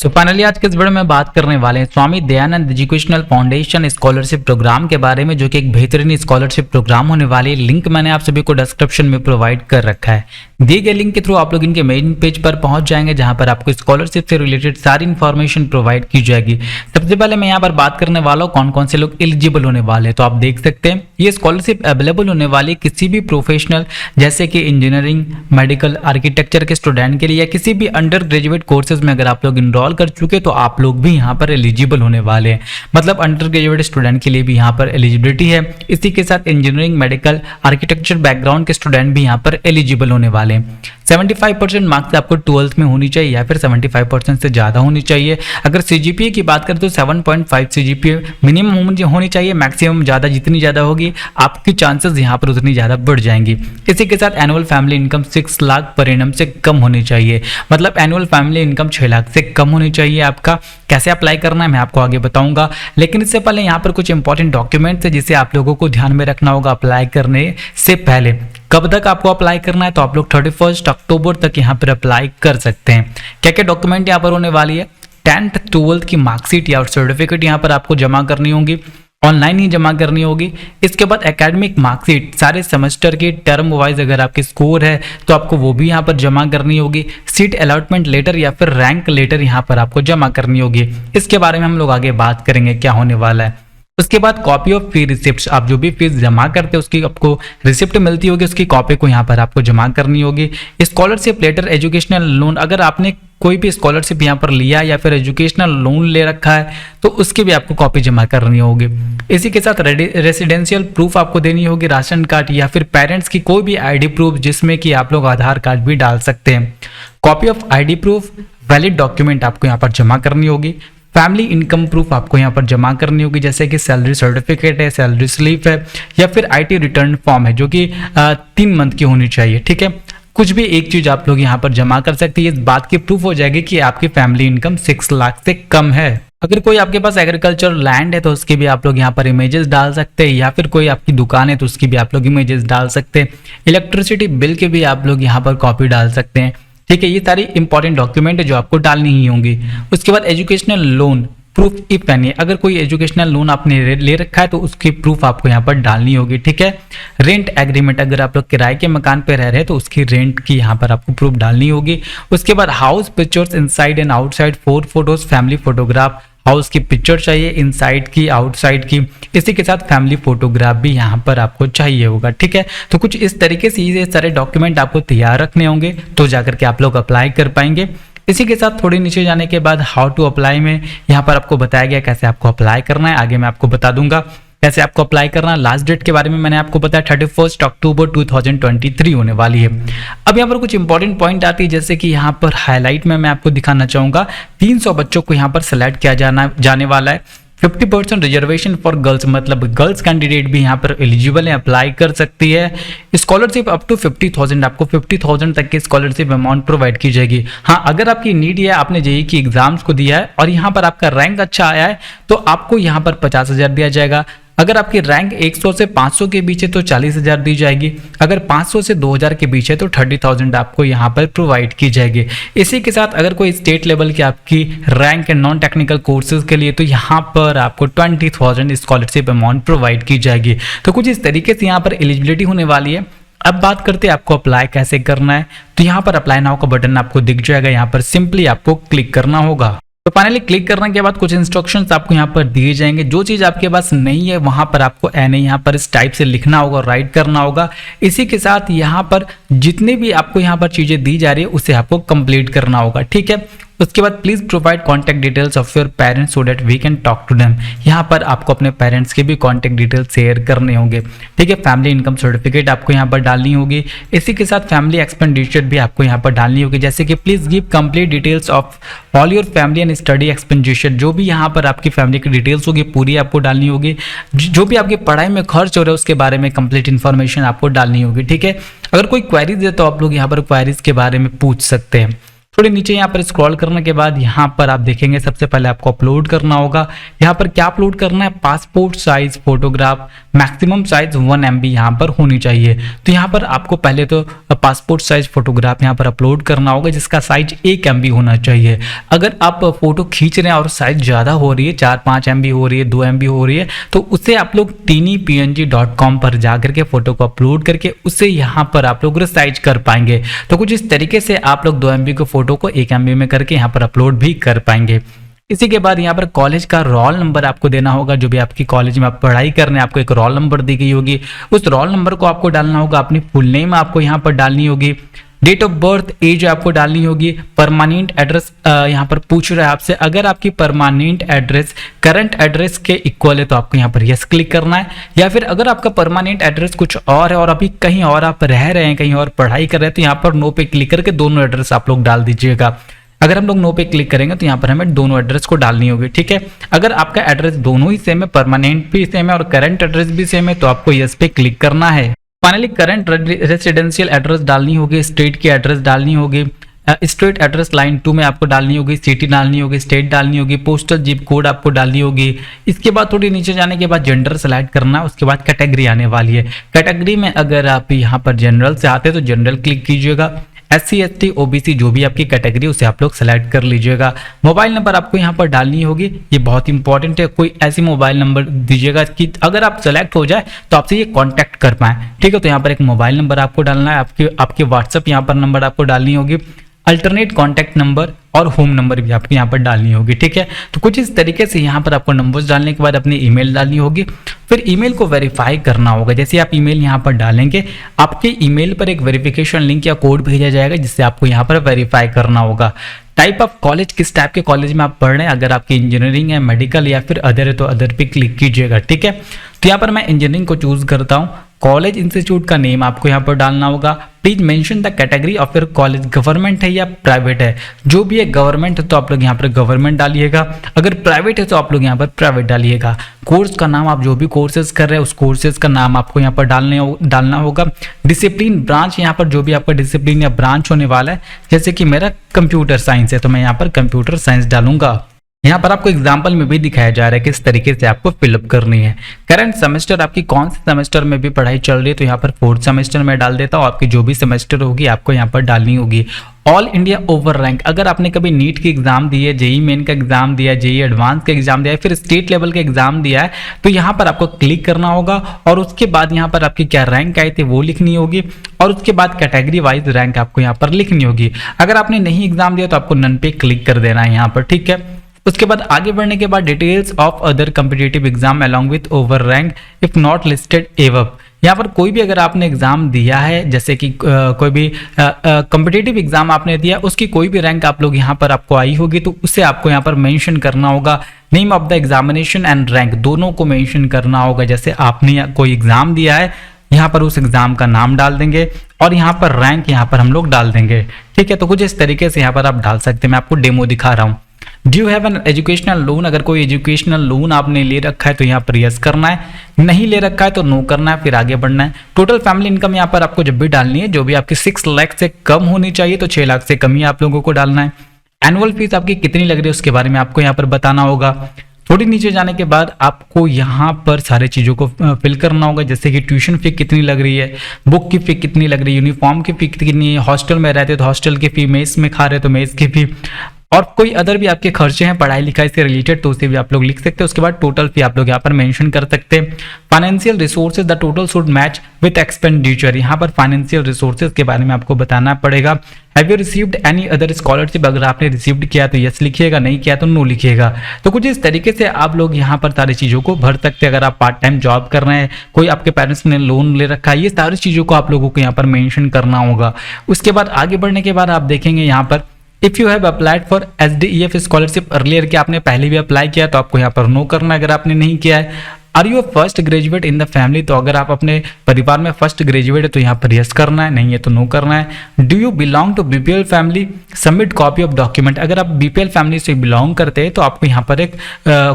तो फाइनली आज के इस वीडियो में बात करने वाले हैं Swami Dayanand educational foundation scholarship program के बारे में, जो कि एक बेहतरीन स्कॉलरशिप प्रोग्राम होने वाली है। लिंक मैंने आप सभी को डिस्क्रिप्शन में प्रोवाइड कर रखा है। दिए गए लिंक के थ्रू आप लोग इनके मेन पेज पर पहुंच जाएंगे, जहां पर आपको स्कॉलरशिप से रिलेटेड सारी इन्फॉर्मेशन प्रोवाइड की जाएगी। सबसे पहले मैं यहाँ पर बात करने वाला हूँ कौन कौन से लोग एलिजिबल होने वाले हैं। तो आप देख सकते हैं ये स्कॉलरशिप अवेलेबल होने वाली किसी भी प्रोफेशनल जैसे कि इंजीनियरिंग, मेडिकल, आर्किटेक्चर के स्टूडेंट के लिए, या किसी भी अंडर ग्रेजुएट कोर्सेज में अगर आप लोग इनरोल कर चुके तो आप लोग भी यहाँ पर एलिजिबल होने वाले हैं। मतलब अंडर ग्रेजुएट स्टूडेंट के लिए भी यहाँ पर एलिजिबिलिटी है। इसी के साथ इंजीनियरिंग, मेडिकल, आर्किटेक्चर बैकग्राउंड के स्टूडेंट भी यहाँ पर एलिजिबल होने वाले हैं। 75% मार्क्स आपको 12th में होनी चाहिए या फिर 75% से ज़्यादा होनी चाहिए। अगर सीजीपीए की बात करें तो 7.5 सीजीपीए मिनिमम होनी चाहिए। मैक्सिमम ज़्यादा जितनी ज़्यादा होगी आपकी चांसेस यहाँ पर उतनी ज़्यादा बढ़ जाएंगी। इसी के साथ annual family income 6 lakh per annum से कम होनी चाहिए। मतलब एनुअल फैमिली इनकम 6 लाख से कम होनी चाहिए। आपका कैसे अप्लाई करना है मैं आपको आगे बताऊंगा, लेकिन इससे पहले यहाँ पर कुछ इंपॉर्टेंट डॉक्यूमेंट्स है जिसे आप लोगों को ध्यान में रखना होगा अप्लाई करने से पहले। कब तक आपको अप्लाई करना है, तो आप लोग 31 अक्टूबर तक यहाँ पर अप्लाई कर सकते हैं। क्या क्या डॉक्यूमेंट यहाँ पर होने वाली है, 10th 12th की मार्कशीट या सर्टिफिकेट यहाँ पर आपको जमा करनी होगी, ऑनलाइन ही जमा करनी होगी। इसके बाद एकेडमिक मार्कशीट सारे सेमेस्टर की टर्म वाइज अगर आपकी स्कोर है तो आपको वो भी यहाँ पर जमा करनी होगी। सीट अलॉटमेंट लेटर या फिर रैंक लेटर यहाँ पर आपको जमा करनी होगी। इसके बारे में हम लोग आगे बात करेंगे क्या होने वाला है। उसके बाद कॉपी ऑफ फी रिसिप्ट, आप जो भी फीस जमा करते हैं उसकी आपको रिसिप्ट मिलती होगी, उसकी कॉपी को यहाँ पर आपको जमा करनी होगी। स्कॉलरशिप लेटर, एजुकेशनल लोन, अगर आपने कोई भी स्कॉलरशिप यहाँ पर लिया या फिर एजुकेशनल लोन ले रखा है तो उसकी भी आपको कॉपी जमा करनी होगी। इसी के साथ रेसिडेंशियल प्रूफ आपको देनी होगी, राशन कार्ड या फिर पेरेंट्स की कोई भी आईडी प्रूफ, जिसमें कि आप लोग आधार कार्ड भी डाल सकते हैं। Copy of ID proof, valid document आपको यहाँ पर जमा करनी होगी। फैमिली इनकम प्रूफ आपको यहाँ पर जमा करनी होगी, जैसे कि सैलरी सर्टिफिकेट है, सैलरी स्लिप है, या फिर आईटी रिटर्न फॉर्म है जो कि 3 मंथ की होनी चाहिए। ठीक है, कुछ भी एक चीज आप लोग यहाँ पर जमा कर सकते हैं। इस बात की प्रूफ हो जाएगी कि आपकी फैमिली इनकम 6 लाख से कम है। अगर कोई आपके पास एग्रीकल्चर लैंड है तो उसके भी आप लोग यहाँ पर इमेजेस डाल सकते हैं, या फिर कोई आपकी दुकान है तो उसकी भी आप लोग इमेजेस डाल सकते हैं। इलेक्ट्रिसिटी बिल के भी आप लोग यहाँ पर कॉपी डाल सकते हैं। ठीक है, ये सारी इंपॉर्टेंट डॉक्यूमेंट है जो आपको डालनी ही होंगी। उसके बाद educational loan proof if any, अगर कोई एजुकेशनल लोन आपने ले रखा है तो उसकी प्रूफ आपको यहाँ पर डालनी होगी। ठीक है, रेंट एग्रीमेंट, अगर आप लोग किराए के मकान पे रह रहे हैं तो उसकी रेंट की यहाँ पर आपको प्रूफ डालनी होगी। उसके बाद house pictures inside and outside, 4 photos, family photograph, house की पिक्चर चाहिए इनसाइड की, आउटसाइड की। इसी के साथ फैमिली फोटोग्राफ भी यहाँ पर आपको चाहिए होगा। ठीक है, तो कुछ इस तरीके से ये सारे डॉक्यूमेंट आपको तैयार रखने होंगे तो जाकर के आप लोग अप्लाई कर पाएंगे। इसी के साथ थोड़ी नीचे जाने के बाद हाउ टू अप्लाई में यहाँ पर आपको बताया गया कैसे आपको अप्लाई करना है। आगे मैं आपको बता दूंगा कैसे आपको अप्लाई करना है। लास्ट डेट के बारे में मैंने आपको बताया 31 अक्टूबर 2023 होने वाली है। अब यहाँ पर कुछ इंपॉर्टेंट पॉइंट आती है, जैसे कि यहाँ पर हाईलाइट में मैं आपको दिखाना चाहूंगा 300 बच्चों को यहाँ पर सेलेक्ट किया जाने वाला है। 50% रिजर्वेशन फॉर गर्ल्स, मतलब गर्ल्स कैंडिडेट भी यहाँ पर एलिजिबल है, अप्लाई कर सकती है। स्कॉलरशिप अप टू 50,000, आपको 50,000 तक की स्कॉलरशिप अमाउंट प्रोवाइड की जाएगी। हाँ, अगर आपकी नीड है, आपने जेईई की एग्जाम्स को दिया है और यहाँ पर आपका रैंक अच्छा आया है तो आपको यहाँ पर 50,000 दिया जाएगा। अगर आपकी रैंक 100 से 500 के बीच है तो 40,000 दी जाएगी। अगर 500 से 2000 के बीच है तो 30,000 आपको यहाँ पर प्रोवाइड की जाएगी। इसी के साथ अगर कोई स्टेट लेवल की आपकी रैंक है नॉन टेक्निकल कोर्सेज के लिए तो यहाँ पर आपको 20,000 स्कॉलरशिप अमाउंट प्रोवाइड की जाएगी। तो कुछ इस तरीके से यहाँ पर एलिजिबिलिटी होने वाली है। अब बात करते हैं आपको अप्लाई कैसे करना है। तो यहाँ पर अप्लाई नाउ का बटन आपको दिख जाएगा, यहाँ पर सिंपली आपको क्लिक करना होगा। तो फाइनली क्लिक करने के बाद कुछ इंस्ट्रक्शंस आपको यहाँ पर दिए जाएंगे। जो चीज आपके पास नहीं है वहां पर आपको एनए यहाँ पर इस टाइप से लिखना होगा, राइट करना होगा। इसी के साथ यहाँ पर जितने भी आपको यहाँ पर चीजें दी जा रही है उसे आपको कंप्लीट करना होगा। ठीक है, उसके बाद please provide contact details of your parents so that we can talk to them. यहाँ पर आपको अपने पेरेंट्स के भी कॉन्टैक्ट डिटेल्स शेयर करने होंगे। ठीक है, फैमिली इनकम सर्टिफिकेट आपको यहाँ पर डालनी होगी। इसी के साथ फैमिली एक्सपेंडिचर भी आपको यहाँ पर डालनी होगी, जैसे कि please give complete details of all your family and study expenditure. जो भी यहाँ पर आपकी फैमिली की डिटेल्स होगी पूरी आपको डालनी होगी। जो भी आपकी पढ़ाई में खर्च हो रहा है उसके बारे में कंप्लीट इन्फॉर्मेशन आपको डालनी होगी। ठीक है, अगर कोई क्वेरीज है तो आप लोग यहाँ पर क्वेरीज के बारे में पूछ सकते हैं। थोड़ी नीचे यहाँ पर स्क्रॉल करने के बाद यहाँ पर आप देखेंगे सबसे पहले आपको अपलोड करना होगा। यहाँ पर क्या अपलोड करना है, passport size photograph, maximum size 1 MB यहाँ पर होनी चाहिए। तो यहाँ पर आपको पहले तो पासपोर्ट साइज फोटोग्राफ यहाँ पर अपलोड करना होगा जिसका साइज 1 MB होना चाहिए। अगर आप फोटो खींच रहे हैं और साइज ज़्यादा हो रही है, 4-5 MB हो रही है, 2 MB हो रही है, तो उसे आप लोग tinipng.com पर जाकर के फोटो को अपलोड करके उसे यहाँ पर आप लोग रिसाइज कर पाएंगे। तो कुछ इस तरीके से आप लोग 2 MB को फोटो को 1 MB में करके यहाँ पर अपलोड भी कर पाएंगे। इसी के बाद यहाँ पर कॉलेज का रोल नंबर आपको देना होगा। जो भी आपकी कॉलेज में आप पढ़ाई कर रहे हैं आपको एक रोल नंबर दी गई होगी, उस रोल नंबर को आपको डालना होगा। अपनी फुल नेम आपको यहाँ पर डालनी होगी, डेट ऑफ बर्थ, एज आपको डालनी होगी। परमानेंट एड्रेस यहाँ पर पूछ रहा है आपसे, अगर आपकी परमानेंट एड्रेस करंट एड्रेस के इक्वल है तो आपको यहाँ पर यस क्लिक करना है। या फिर अगर आपका परमानेंट एड्रेस कुछ और है और अभी कहीं और आप रह रहे हैं, कहीं और पढ़ाई कर रहे हैं, तो यहाँ पर नो पे क्लिक करके दोनों एड्रेस आप लोग डाल दीजिएगा। अगर हम लोग नो पे क्लिक करेंगे तो यहाँ पर हमें दोनों एड्रेस को डालनी होगी, ठीक है। अगर आपका एड्रेस दोनों ही सेम है, परमानेंट भी सेम है और करंट एड्रेस भी सेम है, तो आपको यस पे क्लिक करना है। फाइनली करंट रेसिडेंशियल एड्रेस डालनी होगी, स्टेट की एड्रेस डालनी होगी, स्टेट एड्रेस लाइन 2 में आपको डालनी होगी, सिटी डालनी होगी, स्टेट डालनी होगी, पोस्टल जिप कोड आपको डालनी होगी। इसके बाद थोड़ी नीचे जाने के बाद जेंडर सेलेक्ट करना है, उसके बाद कैटेगरी आने वाली है। कैटेगरी में अगर आप यहाँ पर जनरल से आते हैं तो जनरल क्लिक कीजिएगा। SC ST OBC जो भी आपकी कैटेगरी उसे आप लोग सेलेक्ट कर लीजिएगा। मोबाइल नंबर आपको यहाँ पर डालनी होगी, ये बहुत इंपॉर्टेंट है। कोई ऐसी मोबाइल नंबर दीजिएगा कि अगर आप सेलेक्ट हो जाए तो आपसे ये कांटेक्ट कर पाए, ठीक है। तो यहाँ पर एक मोबाइल नंबर आपको डालना है, आपके व्हाट्सएप यहाँ पर नंबर आपको डालनी होगी, अल्टरनेट कॉन्टैक्ट नंबर और होम नंबर भी आपको यहाँ पर डालनी होगी, ठीक है। तो कुछ इस तरीके से यहाँ पर आपको नंबर्स डालने के बाद अपनी ईमेल डालनी होगी। फिर ईमेल को वेरीफाई करना होगा। जैसे आप ईमेल यहाँ पर डालेंगे आपके ईमेल पर एक वेरिफिकेशन लिंक या कोड भेजा जाएगा जिससे आपको यहाँ पर वेरीफाई करना होगा। टाइप ऑफ कॉलेज, किस टाइप के कॉलेज में आप पढ़ रहे हैं, अगर आपकी इंजीनियरिंग है, मेडिकल या फिर अदर है तो अदर पे क्लिक कीजिएगा, ठीक है। तो यहाँ पर मैं इंजीनियरिंग को चूज करता हूँ। कॉलेज इंस्टीट्यूट का नेम आपको यहाँ पर डालना होगा। Please mention the category of your college, government है या प्राइवेट है। जो भी है गवर्नमेंट है तो आप लोग यहाँ पर गवर्नमेंट डालिएगा, अगर प्राइवेट है तो आप लोग यहाँ पर प्राइवेट डालिएगा। कोर्स का नाम, आप जो भी कोर्सेज कर रहे हैं उस कोर्सेज का नाम आपको यहाँ पर डालना होगा। डिसिप्लिन, ब्रांच, यहाँ पर जो भी आपका डिसिप्लिन या ब्रांच होने वाला है, जैसे कि मेरा कंप्यूटर साइंस है तो मैं यहाँ पर कंप्यूटर साइंस डालूंगा। यहाँ पर आपको एग्जाम्पल में भी दिखाया जा रहा है किस तरीके से आपको फिलअप करनी है। करंट सेमेस्टर आपकी कौन से सेमेस्टर में भी पढ़ाई चल रही है तो यहाँ पर 4th सेमेस्टर में डाल देता हूँ। आपकी जो भी सेमेस्टर होगी आपको यहाँ पर डालनी होगी। ऑल इंडिया ओवर रैंक, अगर आपने कभी नीट की एग्जाम दी है, जेई मेन का एग्जाम दिया है, जेई एडवांस का एग्जाम दिया है, फिर स्टेट लेवल का एग्जाम दिया है, तो यहाँ पर आपको क्लिक करना होगा और उसके बाद यहाँ पर आपकी क्या रैंक आई थी वो लिखनी होगी और उसके बाद कैटेगरी वाइज रैंक आपको यहाँ पर लिखनी होगी। अगर आपने नहीं एग्जाम दिया तो आपको नन पे क्लिक कर देना है यहाँ पर, ठीक है। उसके बाद आगे बढ़ने के बाद details of other competitive exam along with over rank if not listed above. यहाँ पर कोई भी अगर आपने एग्जाम दिया है, जैसे कि कोई भी कम्पिटिटिव एग्जाम आपने दिया, उसकी कोई भी रैंक आप लोग यहाँ पर आपको आई होगी तो उसे आपको यहाँ पर मेंशन करना होगा। Name of the examination and rank दोनों को मेंशन करना होगा। जैसे आपने कोई एग्जाम दिया है, यहाँ पर उस एग्जाम का नाम डाल देंगे और यहाँ पर रैंक यहाँ पर हम लोग डाल देंगे, ठीक है। तो कुछ इस तरीके से यहाँ पर आप डाल सकते हैं। मैं आपको डेमो दिखा रहा हूँ। Do you have an educational loan, अगर कोई एजुकेशनल लोन आपने ले रखा है तो यहाँ पर यस करना है, नहीं ले रखा है तो नो करना है, फिर आगे बढ़ना है। टोटल फैमिली इनकम यहाँ पर आपको जब भी डालनी है, जो भी आपकी 6 लाख से कम होनी चाहिए तो 6 लाख से कम ही आप लोगों को डालना है। एनुअल फीस आपकी कितनी लग रही है उसके बारे में आपको यहाँ पर बताना होगा। थोड़ी नीचे जाने के बाद आपको यहाँ पर सारे चीज़ों को फिल करना होगा, जैसे कि ट्यूशन फी कितनी लग रही है, बुक की फी कितनी लग रही है, यूनिफॉर्म की फी कितनी है, हॉस्टल में रहते तो हॉस्टल की फी, मेस में खा रहे तो मेस की फी, और कोई अदर भी आपके खर्चे हैं पढ़ाई लिखाई से रिलेटेड तो उसे भी आप लोग लिख सकते हैं। उसके बाद टोटल फी आप लोग यहाँ पर मेंशन कर सकते हैं। Financial resources, the total should match with expenditure, यहाँ पर फाइनेंशियल रिसोर्सेज के बारे में आपको बताना पड़ेगा। Have you received any other scholarship, अगर आपने रिसीव्ड किया तो यस लिखिएगा, नहीं किया तो नो लिखिएगा। तो कुछ इस तरीके से आप लोग यहाँ पर सारी चीज़ों को भर सकते हैं। अगर आप पार्ट टाइम जॉब कर रहे हैं, कोई आपके पेरेंट्स ने लोन ले रखा है, ये सारी चीज़ों को आप लोगों को यहाँ पर मेंशन करना होगा। उसके बाद आगे बढ़ने के बाद आप देखेंगे यहाँ पर if you have applied for SDEF scholarship earlier, कि आपने पहले भी अप्लाई किया तो आपको यहाँ पर नो करना है अगर आपने नहीं किया है। Are you first graduate in the family, तो अगर आप अपने परिवार में फर्स्ट ग्रेजुएट है तो यहाँ पर यस करना है, नहीं है तो नो करना है। Do you belong to BPL family, submit copy of document, अगर आप BPL फैमिली से बिलोंग करते हैं तो आपको यहाँ पर एक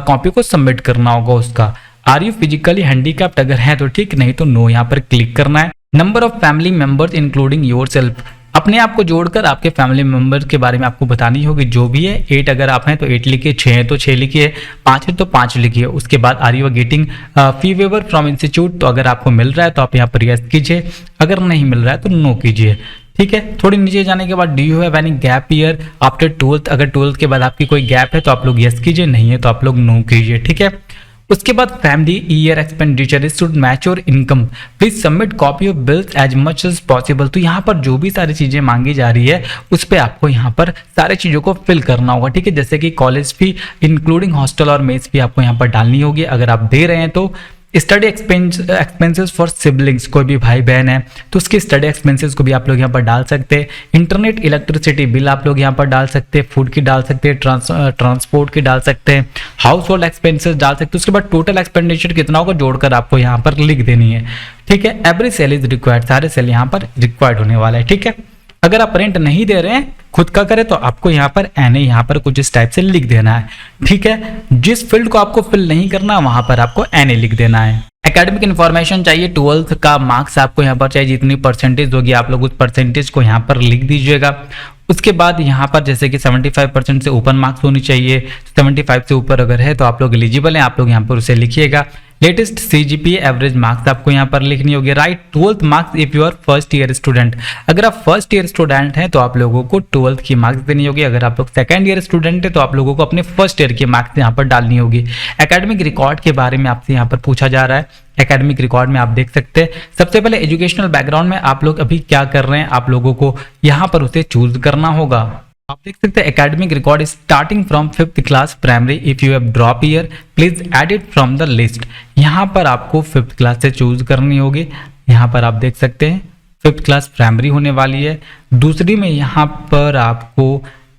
कॉपी को सबमिट करना होगा उसका। आर यू फिजिकली हैंडीकैप्ड, अगर है तो ठीक, नहीं तो नो यहाँ पर क्लिक करना है। Number of family members including your self, अपने आप को जोड़कर आपके फैमिली मेंबर के बारे में आपको बतानी होगी, जो भी है। 8 अगर आप हैं तो 8 लिखिए, 6 है तो 6 लिखिए, 5 है तो 5 लिखिए। उसके बाद are you getting fee waiver from institute, तो अगर आपको मिल रहा है तो आप यहाँ पर यस कीजिए, अगर नहीं मिल रहा है तो नो कीजिए। ठीक है, थोड़ी नीचे जाने के बाद do you have any gap year after 12th, अगर 12th के बाद आपकी कोई गैप है तो आप लोग यस कीजिए, नहीं है तो आप लोग नो कीजिए। ठीक है, उसके बाद family year expenditure should match your income, please submit copy of bills as much as possible. तो यहाँ पर जो भी सारी चीजें मांगी जा रही है उस पर आपको यहाँ पर सारी चीजों को फिल करना होगा। ठीक है, जैसे कि कॉलेज फी इंक्लूडिंग हॉस्टल और मेस फी आपको यहाँ पर डालनी होगी, अगर आप दे रहे हैं तो। स्टडी एक्सपेंसेस फॉर सिबलिंग्स, कोई भी भाई बहन है तो उसके स्टडी एक्सपेंसेस को भी आप लोग यहाँ पर डाल सकते हैं। इंटरनेट इलेक्ट्रिसिटी बिल आप लोग यहाँ पर डाल सकते हैं, फूड की डाल सकते हैं, ट्रांसपोर्ट की डाल सकते हैं, हाउस होल्ड एक्सपेंसेस डाल सकते हैं। उसके बाद टोटल एक्सपेंडिचर कितना होगा जोड़कर आपको यहाँ पर लिख देनी है। ठीक है, एवरी सेल इज रिक्वायर्ड, सारे सेल यहाँ पर रिक्वायर्ड होने वाला है। ठीक है, अगर आप रेंट नहीं दे रहे हैं, खुद का करें, तो आपको यहाँ पर एन यहाँ पर कुछ इस टाइप से लिख देना है। ठीक है, जिस फील्ड को आपको फिल नहीं करना वहां पर आपको एन लिख देना है। एकेडमिक इन्फॉर्मेशन चाहिए, 12th का मार्क्स आपको यहाँ पर चाहिए, जितनी परसेंटेज होगी आप लोग उस परसेंटेज को यहाँ पर लिख दीजिएगा। उसके बाद यहाँ पर जैसे कि 75% से ऊपर मार्क्स होनी चाहिए, 75 से ऊपर अगर है तो आप लोग एलिजिबल हैं, आप लोग यहाँ पर उसे लिखिएगा। लेटेस्ट सीजीपीए एवरेज मार्क्स आपको यहाँ पर लिखनी होगी। Write 12th marks if you are first year student, अगर आप फर्स्ट ईयर स्टूडेंट हैं तो आप लोगों को 12th की मार्क्स देनी होगी। अगर आप लोग सेकंड ईयर स्टूडेंट है तो आप लोगों को अपने फर्स्ट ईयर की मार्क्स यहाँ पर डालनी होगी। एकेडमिक रिकॉर्ड के बारे में आपसे यहाँ पर पूछा जा रहा है। एकेडमिक रिकॉर्ड में आप देख सकते हैं, सबसे पहले एजुकेशनल बैकग्राउंड में आप लोग अभी क्या कर रहे हैं, आप लोगों को यहाँ पर उसे चूज करना होगा। आप देख सकते हैं academic record starting from 5th class primary, if you have drop year please add it from the list. यहाँ पर आपको 5th क्लास से चूज करनी होगी। यहाँ पर आप देख सकते हैं 5th क्लास प्राइमरी होने वाली है। दूसरी में यहाँ पर आपको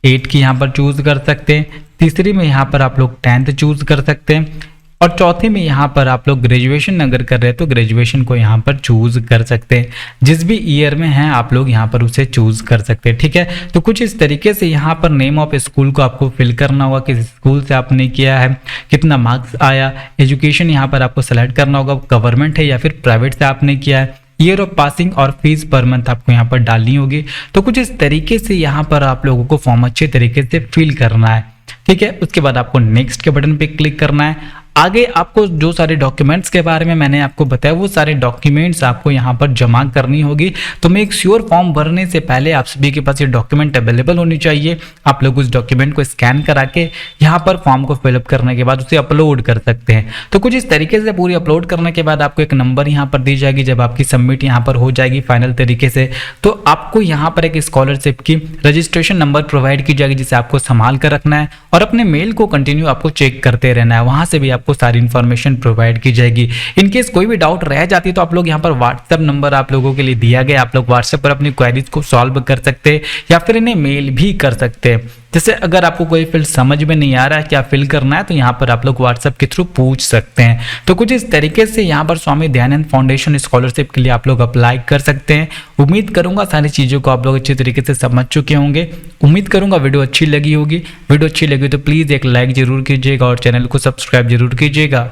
8 की यहाँ पर चूज कर सकते हैं। तीसरी में यहाँ पर आप लोग 10th चूज कर सकते हैं। और चौथे में यहाँ पर आप लोग ग्रेजुएशन अगर कर रहे हैं तो ग्रेजुएशन को यहाँ पर चूज कर सकते हैं। जिस भी ईयर में हैं आप लोग यहाँ पर उसे चूज कर सकते हैं। ठीक है, तो कुछ इस तरीके से यहाँ पर नेम ऑफ स्कूल को आपको फिल करना होगा, किस स्कूल से आपने किया है, कितना मार्क्स आया। एजुकेशन यहाँ पर आपको सेलेक्ट करना होगा, गवर्नमेंट है या फिर प्राइवेट से आपने किया है। ईयर ऑफ पासिंग और फीस पर मंथ आपको यहाँ पर डालनी होगी। तो कुछ इस तरीके से यहाँ पर आप लोगों को फॉर्म अच्छे तरीके से फिल करना है। ठीक है, उसके बाद आपको नेक्स्ट के बटन पे क्लिक करना है। आगे आपको जो सारे डॉक्यूमेंट्स के बारे में मैंने आपको बताया वो सारे डॉक्यूमेंट्स आपको यहाँ पर जमा करनी होगी। तो मेक श्योर फॉर्म भरने से पहले आप सभी के पास ये डॉक्यूमेंट अवेलेबल होनी चाहिए। आप लोग उस डॉक्यूमेंट को स्कैन करा के यहाँ पर फॉर्म को फिलअप करने के बाद उसे अपलोड कर सकते हैं। तो कुछ इस तरीके से पूरी अपलोड करने के बाद आपको एक नंबर यहाँ पर दी जाएगी। जब आपकी सबमिट यहाँ पर हो जाएगी फाइनल तरीके से, तो आपको यहाँ पर एक स्कॉलरशिप की रजिस्ट्रेशन नंबर प्रोवाइड की जाएगी, जिसे आपको संभाल कर रखना है और अपने मेल को कंटिन्यू आपको चेक करते रहना है। वहां से भी आपको सारी इन्फॉर्मेशन प्रोवाइड की जाएगी। इनकेस कोई भी डाउट रह जाती है तो आप लोग यहाँ पर व्हाट्सएप नंबर आप लोगों के लिए दिया गया, आप लोग व्हाट्सएप पर अपनी क्वेरीज को सॉल्व कर सकते हैं या फिर इन्हें मेल भी कर सकते हैं। जैसे अगर आपको कोई फील्ड समझ में नहीं आ रहा है क्या फिल करना है तो यहाँ पर आप लोग व्हाट्सएप के थ्रू पूछ सकते हैं। तो कुछ इस तरीके से यहाँ पर स्वामी दयानंद फाउंडेशन स्कॉलरशिप के लिए आप लोग अप्लाई कर सकते हैं। उम्मीद करूंगा सारी चीज़ों को आप लोग अच्छे तरीके से समझ चुके होंगे। उम्मीद करूंगा वीडियो अच्छी लगी होगी। वीडियो अच्छी लगी तो प्लीज़ एक लाइक जरूर कीजिएगा और चैनल को सब्सक्राइब जरूर कीजिएगा।